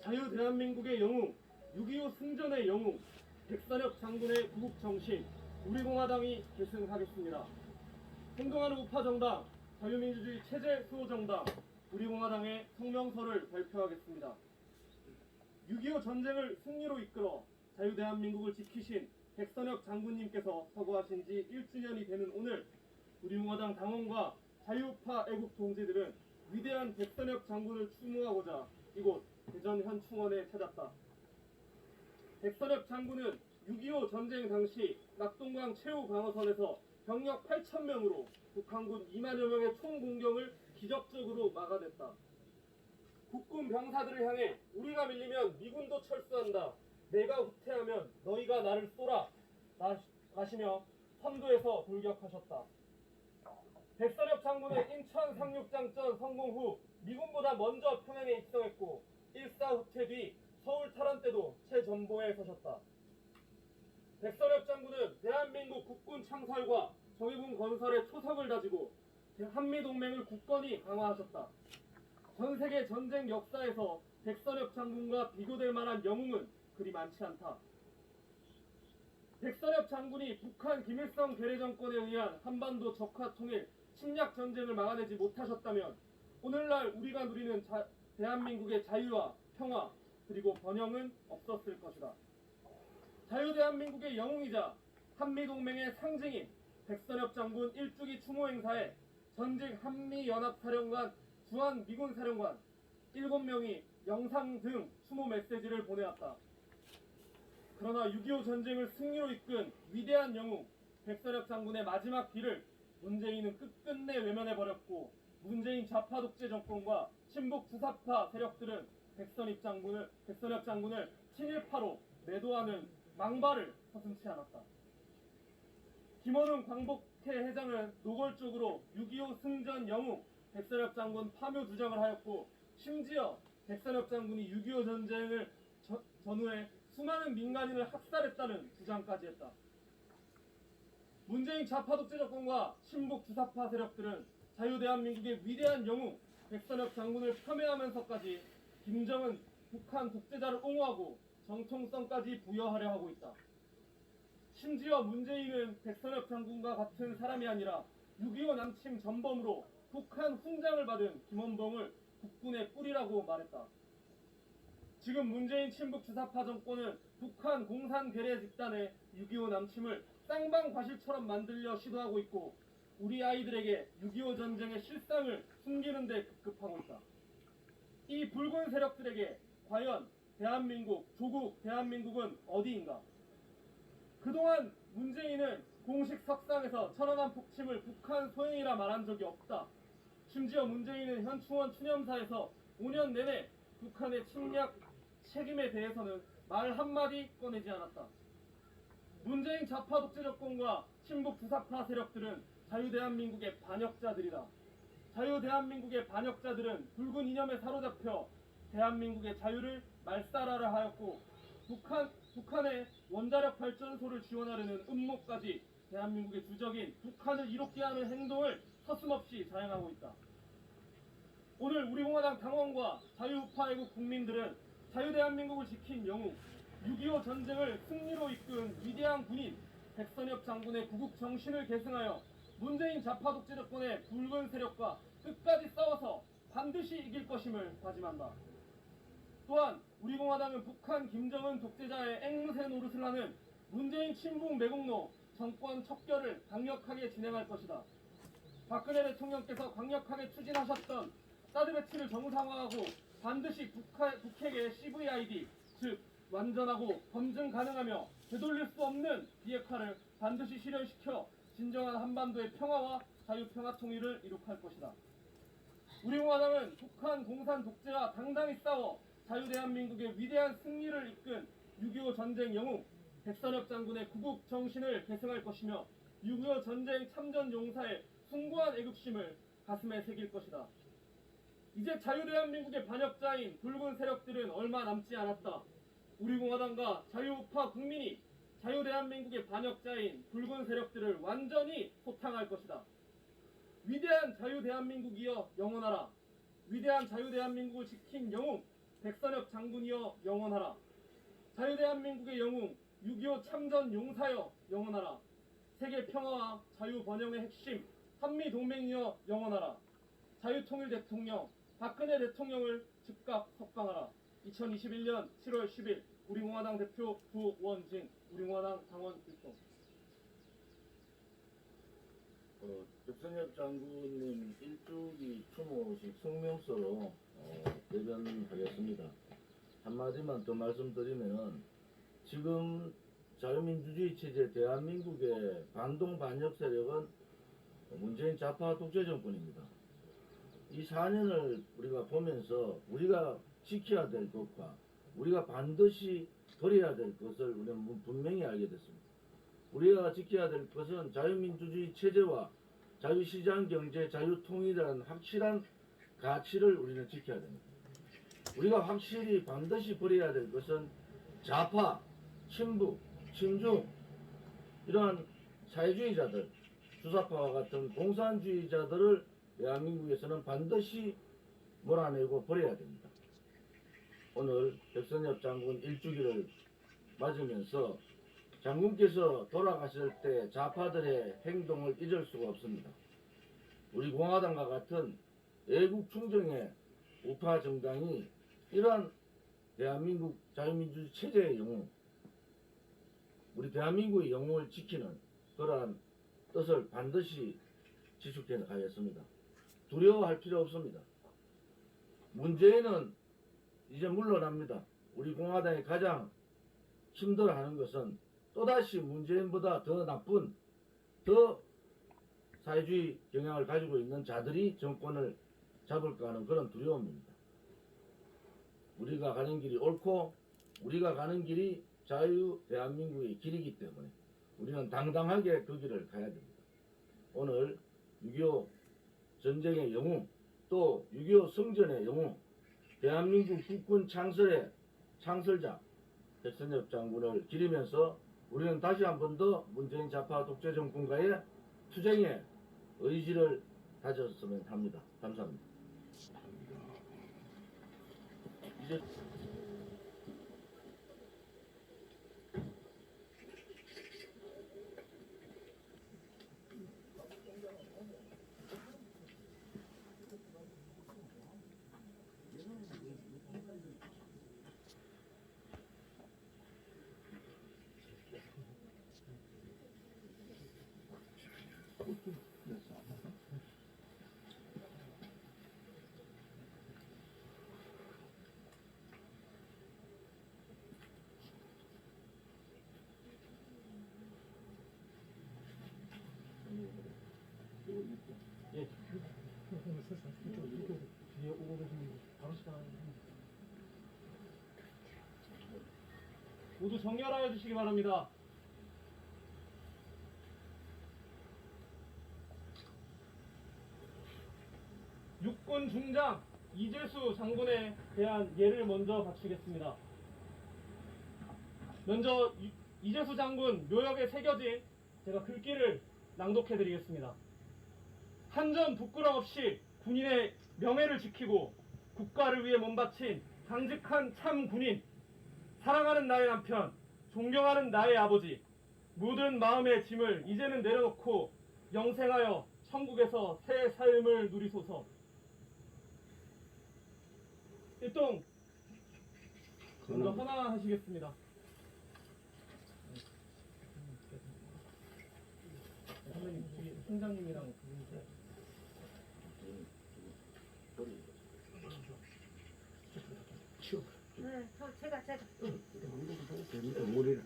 자유 대한민국의 영웅, 6.25 승전의 영웅, 백선엽 장군의 구국정신, 우리공화당이 계승하겠습니다. 행동하는 우파정당, 자유민주주의 체제 수호정당, 우리공화당의 성명서를 발표하겠습니다. 6.25 전쟁을 승리로 이끌어 자유대한민국을 지키신 백선엽 장군님께서 서거하신 지 1주년이 되는 오늘, 우리공화당 당원과 자유우파 애국 동지들은 위대한 백선엽 장군을 추모하고자 이곳 대전 현충원에 찾았다. 백선엽 장군은 6.25 전쟁 당시 낙동강 최후 방어선에서 병력 8,000명으로 북한군 2만여 명의 총공격을 기적적으로 막아냈다. 국군 병사들을 향해 우리가 밀리면 미군도 철수한다. 내가 후퇴하면 너희가 나를 쏘라. 라시며 선두에서 돌격하셨다. 백선엽 장군은 인천 상륙작전 성공 후 미군보다 먼저 평양에 입성했고 1사 후퇴 뒤 서울 탈환 때도 최전보에 서셨다. 백선엽 장군은 대한민국 국군 창설과 정예군 건설의 초석을 다지고 한미동맹을 굳건히 강화하셨다. 전세계 전쟁 역사에서 백선엽 장군과 비교될 만한 영웅은 그리 많지 않다. 백선엽 장군이 북한 김일성 괴뢰 정권에 의한 한반도 적화 통일 침략 전쟁을 막아내지 못하셨다면 오늘날 우리가 누리는 대한민국의 자유와 평화 그리고 번영은 없었을 것이다. 자유대한민국의 영웅이자 한미동맹의 상징인 백선엽 장군 1주기 추모 행사에 전직 한미연합사령관, 주한미군 사령관 7명이 영상 등 추모 메시지를 보내왔다. 그러나 6.25 전쟁을 승리로 이끈 위대한 영웅 백선엽 장군의 마지막 길을 문재인은 끝끝내 외면해버렸고, 문재인 좌파 독재 정권과 친북 주사파 세력들은 백선엽 장군을 친일파로 매도하는 망발을 서슴지 않았다. 김원웅 광복회 회장은 노골적으로 6.25 승전 영웅 백선엽 장군 파묘 주장을 하였고, 심지어 백선엽 장군이 6.25 전쟁을 전후에 수많은 민간인을 학살했다는 주장까지 했다. 문재인 좌파 독재 정권과 친북 주사파 세력들은 자유대한민국의 위대한 영웅 백선엽 장군을 폄훼하면서까지 김정은 북한 독재자를 옹호하고 정통성까지 부여하려 하고 있다. 심지어 문재인은 백선엽 장군과 같은 사람이 아니라 6.25 남침 전범으로 북한 훈장을 받은 김원봉을 국군의 뿔이라고 말했다. 지금 문재인 친북 주사파 정권은 북한 공산 괴뢰 집단의 6.25 남침을 쌍방과실처럼 만들려 시도하고 있고, 우리 아이들에게 6.25 전쟁의 실상을 숨기는 데 급급하고 있다. 이 붉은 세력들에게 과연 대한민국, 조국 대한민국은 어디인가? 그동안 문재인은 공식 석상에서 천안함 폭침을 북한 소행이라 말한 적이 없다. 심지어 문재인은 현충원 추념사에서 5년 내내 북한의 침략 책임에 대해서는 말 한마디 꺼내지 않았다. 문재인 좌파 독재 정권과 친북 주사파 세력들은 자유대한민국의 반역자들이다. 자유대한민국의 반역자들은 붉은 이념에 사로잡혀 대한민국의 자유를 말살하려 하였고, 북한의 원자력 발전소를 지원하려는 음모까지 대한민국의 주적인 북한을 이롭게 하는 행동을 서슴없이 자행하고 있다. 오늘 우리공화당 당원과 자유우파 애국 국민들은 자유대한민국을 지킨 영웅, 6.25 전쟁을 승리로 이끈 위대한 군인 백선엽 장군의 구국정신을 계승하여 문재인 좌파 독재 정권의 붉은 세력과 끝까지 싸워서 반드시 이길 것임을 다짐한다. 또한 우리공화당은 북한 김정은 독재자의 앵무새 노릇을 하는 문재인 친북 매국노 정권 척결을 강력하게 진행할 것이다. 박근혜 대통령께서 강력하게 추진하셨던 사드 배치를 정상화하고 반드시 북핵의 CVID, 즉 완전하고 검증 가능하며 되돌릴 수 없는 비핵화를 반드시 실현시켜 진정한 한반도의 평화와 자유평화통일을 이룩할 것이다. 우리공화당은 북한 공산 독재와 당당히 싸워 자유대한민국의 위대한 승리를 이끈 6.25 전쟁 영웅 백선엽 장군의 구국정신을 계승할 것이며 6.25 전쟁 참전 용사의 숭고한 애국심을 가슴에 새길 것이다. 이제 자유대한민국의 반역자인 붉은 세력들은 얼마 남지 않았다. 우리공화당과 자유우파 국민이 자유대한민국의 반역자인 붉은 세력들을 완전히 소탕할 것이다. 위대한 자유대한민국이여 영원하라. 위대한 자유대한민국을 지킨 영웅 백선엽 장군이여 영원하라. 자유대한민국의 영웅 6.25 참전 용사여 영원하라. 세계 평화와 자유 번영의 핵심 한미동맹이여 영원하라. 자유통일 대통령 박근혜 대통령을 즉각 석방하라. 2021년 7월 10일 우리공화당 대표 구원진 우리공화당 당원 일동. 백선엽 장군님 일주기 추모식 성명서로 대변하겠습니다. 한마디만 더 말씀드리면 지금 자유민주주의 체제 대한민국의 반동 반역 세력은 문재인 좌파 독재 정권입니다. 이 4년을 우리가 보면서 우리가 지켜야 될 것과 우리가 반드시 버려야 될 것을 우리는 분명히 알게 됐습니다. 우리가 지켜야 될 것은 자유민주주의 체제와 자유시장 경제, 자유통일이라는 확실한 가치를 우리는 지켜야 됩니다. 우리가 확실히 반드시 버려야 될 것은 좌파, 친북, 친중 이러한 사회주의자들, 주사파와 같은 공산주의자들을 대한민국에서는 반드시 몰아내고 버려야 됩니다. 오늘 백선엽 장군 일주기를 맞으면서 장군께서 돌아가실 때 좌파들의 행동을 잊을 수가 없습니다. 우리 공화당과 같은 애국 충정의 우파 정당이 이러한 대한민국 자유민주주의 체제의 영웅, 우리 대한민국의 영웅을 지키는 그러한 뜻을 반드시 지속해 가겠습니다. 두려워할 필요 없습니다. 문재인은 이제 물러납니다. 우리 공화당이 가장 힘들어하는 것은 또다시 문재인보다 더 나쁜, 더 사회주의 경향을 가지고 있는 자들이 정권을 잡을까 하는 그런 두려움입니다. 우리가 가는 길이 옳고 우리가 가는 길이 자유 대한민국의 길이기 때문에 우리는 당당하게 그 길을 가야 됩니다. 오늘 6.25 전쟁의 영웅, 또 6.25 성전의 영웅, 대한민국 국군 창설의 창설자 백선엽 장군을 기리면서 우리는 다시 한 번 더 문재인 좌파 독재 정권과의 투쟁의 의지를 다졌으면 합니다. 감사합니다. 이제 모두 정렬하여 주시기 바랍니다. 육군 중장 이재수 장군에 대한 예를 먼저 갖추겠습니다. 먼저 이재수 장군 묘역에 새겨진 제가 글귀를 낭독해 드리겠습니다. 한 점 부끄럼 없이 군인의 명예를 지키고 국가를 위해 몸바친 강직한 참 군인, 사랑하는 나의 남편, 존경하는 나의 아버지, 모든 마음의 짐을 이제는 내려놓고 영생하여 천국에서 새 삶을 누리소서. 일동 먼저 헌화하시겠습니다. 선배님, 저기 총장님이랑 네, 제가 머리를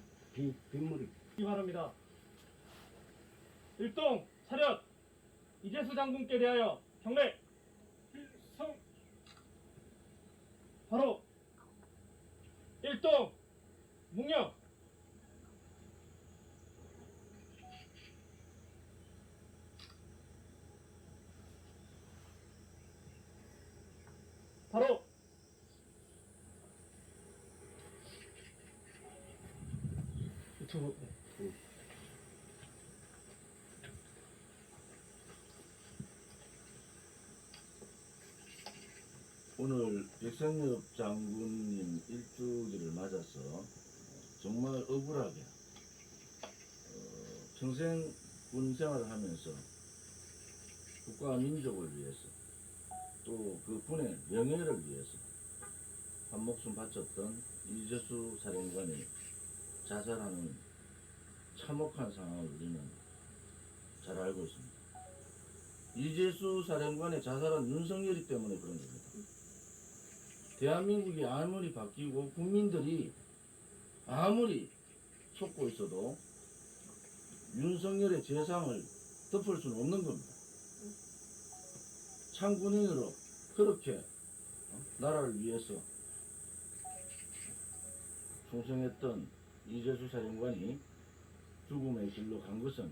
빗머리 바랍니다. 일동 차렷! 이재수 장군께 대하여 경례! 필성! 바로 일동 묵념! 바로 유튜브 오늘 백선엽 장군님 일주기를 맞아서 정말 억울하게 평생 군 생활을 하면서 국가와 민족을 위해서 또 그 군의 명예를 위해서 한 목숨 바쳤던 이재수 사령관이 자살하는 참혹한 상황을 우리는 잘 알고 있습니다. 이재수 사령관의 자살은 윤석열이 때문에 그런 겁니다. 대한민국이 아무리 바뀌고 국민들이 아무리 속고 있어도 윤석열의 재상을 덮을 수는 없는 겁니다. 창군인으로 그렇게 나라를 위해서 충성했던 이재수 사령관이 죽음의 길로 간 것은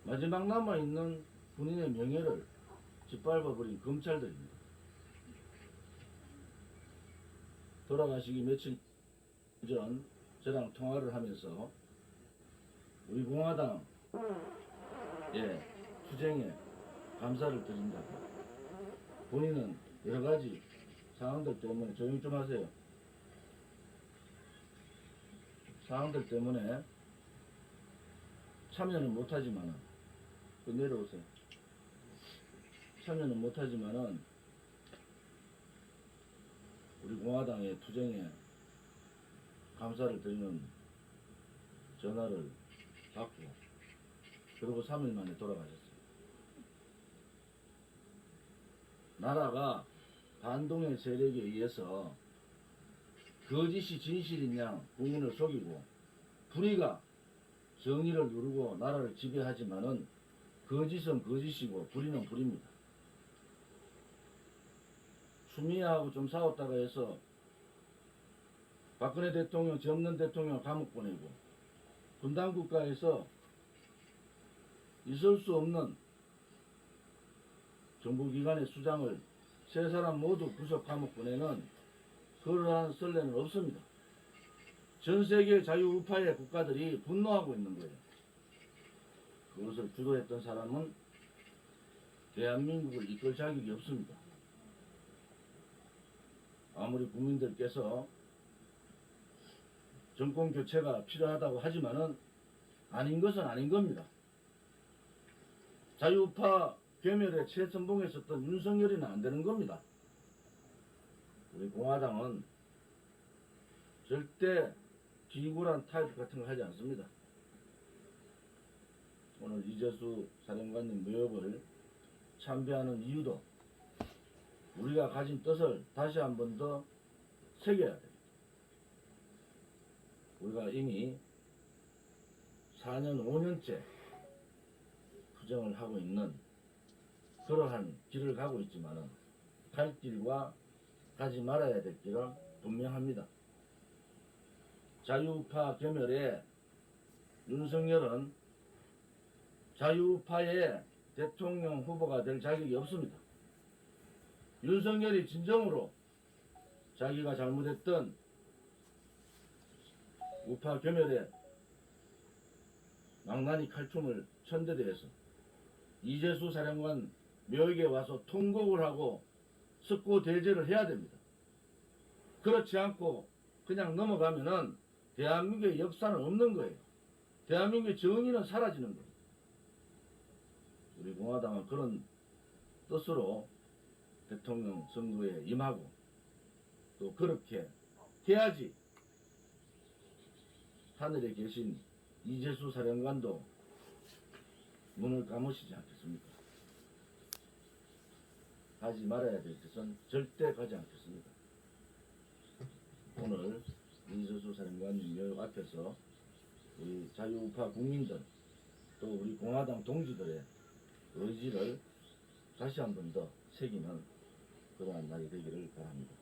마지막 남아있는 군인의 명예를 짓밟아버린 검찰들입니다. 돌아가시기 며칠 전 저랑 통화를 하면서 우리 공화당의 투쟁에 감사를 드린다고, 본인은 여러가지 상황들 때문에 조용 좀 하세요. 상황들 때문에 참여는 못하지만은 내려오세요. 참여는 못하지만은 우리 공화당의 투쟁에 감사를 드리는 전화를 받고, 그리고 3일 만에 돌아가셨어요. 나라가 반동의 세력에 의해서 거짓이 진실인 양 국민을 속이고 불의가 정의를 누르고 나라를 지배하지만은 거짓은 거짓이고 불의는 불의입니다. 추미애하고 좀 싸웠다가 해서 박근혜 대통령, 죄 없는 대통령 감옥 보내고 분단국가에서 있을 수 없는 정부기관의 수장을 세 사람 모두 구속 감옥 보내는 그러한 선례는 없습니다. 전 세계 자유우파의 국가들이 분노하고 있는 거예요. 그것을 주도했던 사람은 대한민국을 이끌 자격이 없습니다. 아무리 국민들께서 정권 교체가 필요하다고 하지만은 아닌 것은 아닌 겁니다. 자유우파 괴멸의 최선봉에 섰던 윤석열이는 안 되는 겁니다. 우리 공화당은 절대 비굴한 타협 같은 거 하지 않습니다. 오늘 이재수 사령관님 묘역을 참배하는 이유도 우리가 가진 뜻을 다시 한 번 더 새겨야 됩니다. 우리가 이미 4년, 5년째 투쟁을 하고 있는 그러한 길을 가고 있지만은 갈 길과 가지 말아야 될 길은 분명합니다. 자유우파 괴멸에 윤석열은 자유우파의 대통령 후보가 될 자격이 없습니다. 윤석열이 진정으로 자기가 잘못했던 우파 괴멸에 망나니 칼춤을 천대대해서 이재수 사령관 묘역에 와서 통곡을 하고 석고대죄를 해야 됩니다. 그렇지 않고 그냥 넘어가면은 대한민국의 역사는 없는 거예요. 대한민국의 정의는 사라지는 거예요. 우리 공화당은 그런 뜻으로 대통령 선거에 임하고 또 그렇게 해야지 하늘에 계신 이재수 사령관도 문을 감으시지 않겠습니까? 가지 말아야 될 것은 절대 가지 않겠습니다. 오늘 이재수 사령관님 묘역 앞에서 우리 자유우파 국민들 또 우리 공화당 동지들의 의지를 다시 한 번 더 새기는 그러한 날이 되기를 바랍니다.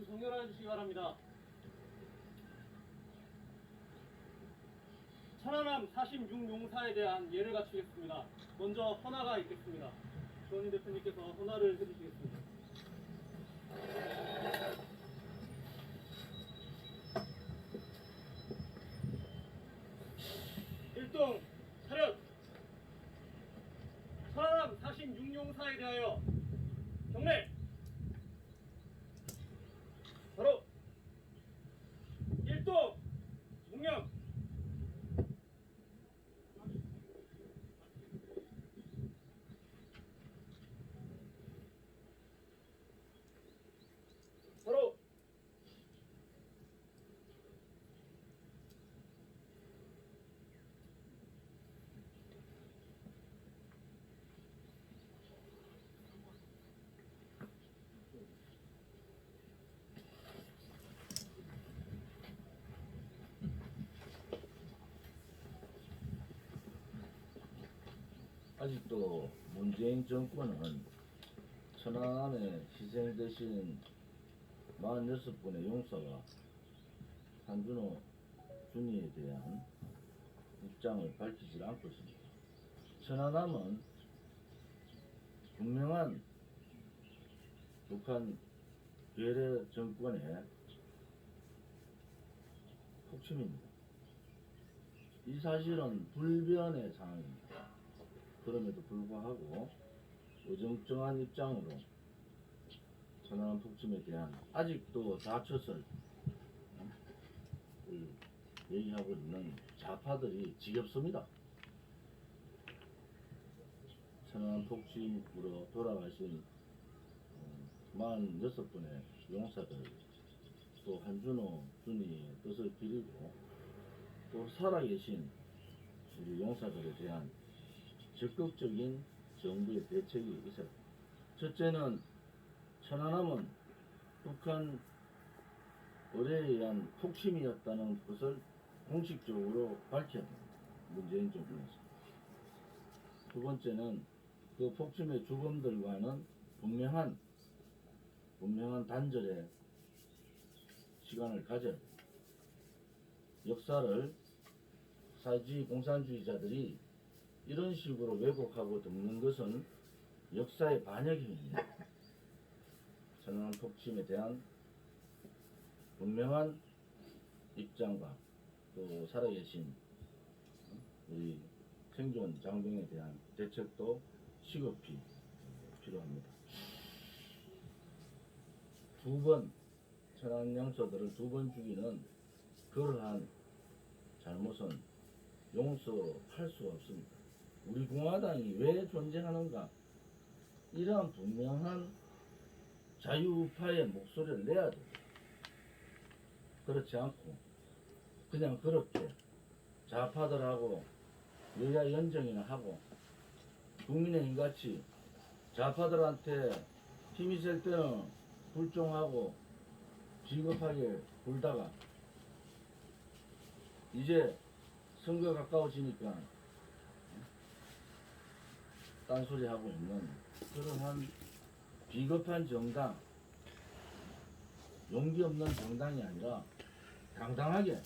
정렬해 주시기 바랍니다. 천안함 46용사에 대한 예를 갖추겠습니다. 먼저 헌화가 있겠습니다. 조원희 대표님께서 헌화를 해주시겠습니다. 일동 차렷! 천안함 46용사에 대하여 경례! 바로 일동 목령! 바로 아직도 문재인 정권은 천안함에 희생되신 46분의 용사가 한준호 준이에 대한 입장을 밝히지 않고 있습니다. 천안함은 분명한 북한 괴뢰 정권의 폭침입니다. 이 사실은 불변의 상황입니다. 그럼에도 불구하고 어정쩡한 입장으로 천안함 폭침에 대한 아직도 자초설 얘기하고 있는 좌파들이 지겹습니다. 천안함 폭침으로 돌아가신 46분의 용사들, 또 한준호 준이의 뜻을 기리고 또 살아계신 우리 용사들에 대한 적극적인 정부의 대책이 있어요. 첫째는 천안함은 북한 의뢰에 의한 폭침이었다는 것을 공식적으로 밝혀야 됩니다. 문재인 정부에서. 두 번째는 그 폭침의 주범들과는 분명한 단절의 시간을 가져야 됩니다. 역사를 사회주의 공산주의자들이 이런 식으로 왜곡하고 덮는 것은 역사의 반역입니다. 천안함 폭침에 대한 분명한 입장과 또 살아계신 우리 생존 장병에 대한 대책도 시급히 필요합니다. 두 번 천안 용사들을 두 번 죽이는 그러한 잘못은 용서할 수가 없습니다. 우리 공화당이 왜 존재하는가? 이러한 분명한 자유우파의 목소리를 내야 됩니다. 그렇지 않고 그냥 그렇게 좌파들하고 여야 연정이나 하고 국민의힘같이 좌파들한테 힘이 셀 때는 불종하고 비겁하게 굴다가 이제 선거 가까워지니까 딴소리하고 있는 그러한 비겁한 정당, 용기 없는 정당이 아니라 당당하게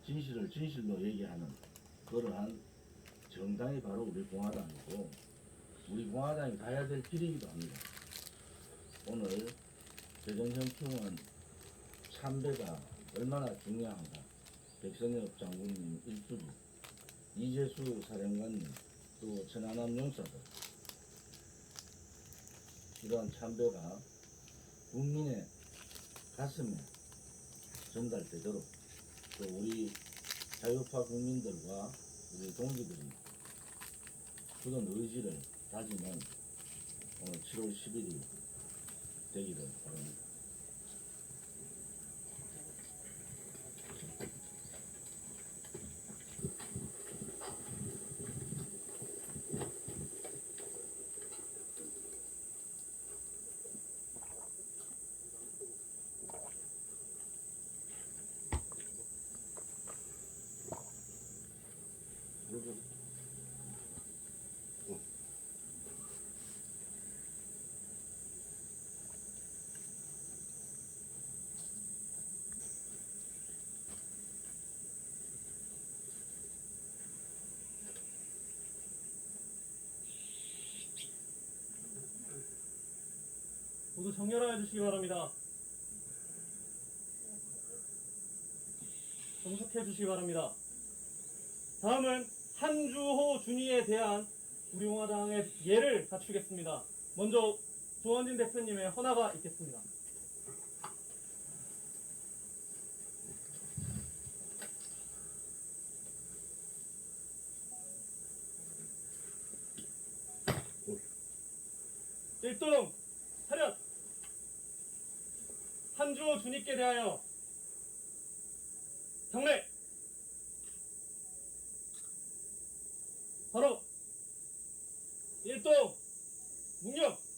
진실을 진실로 얘기하는 그러한 정당이 바로 우리 공화당이고 우리 공화당이 가야 될 길이기도 합니다. 오늘 대전현충원 참배가 얼마나 중요한가. 백선엽 장군님 일주기, 이재수 사령관님, 또 천안함 용사들 이러한 참배가 국민의 가슴에 전달되도록 또 우리 자유파 국민들과 우리 동지들이 그런 의지를 다지는 오늘 7월 10일이 되기를 바랍니다. 그리고 모두 정렬하여 주시기 바랍니다. 정숙해 주시기 바랍니다. 다음은 한주호 준이에 대한 우리 공화당의 예를 갖추겠습니다. 먼저 조원진 대표님의 헌화가 있겠습니다. 일동 차렷! 한주호 준이께 대하여 경례! 바로 일동 묵념!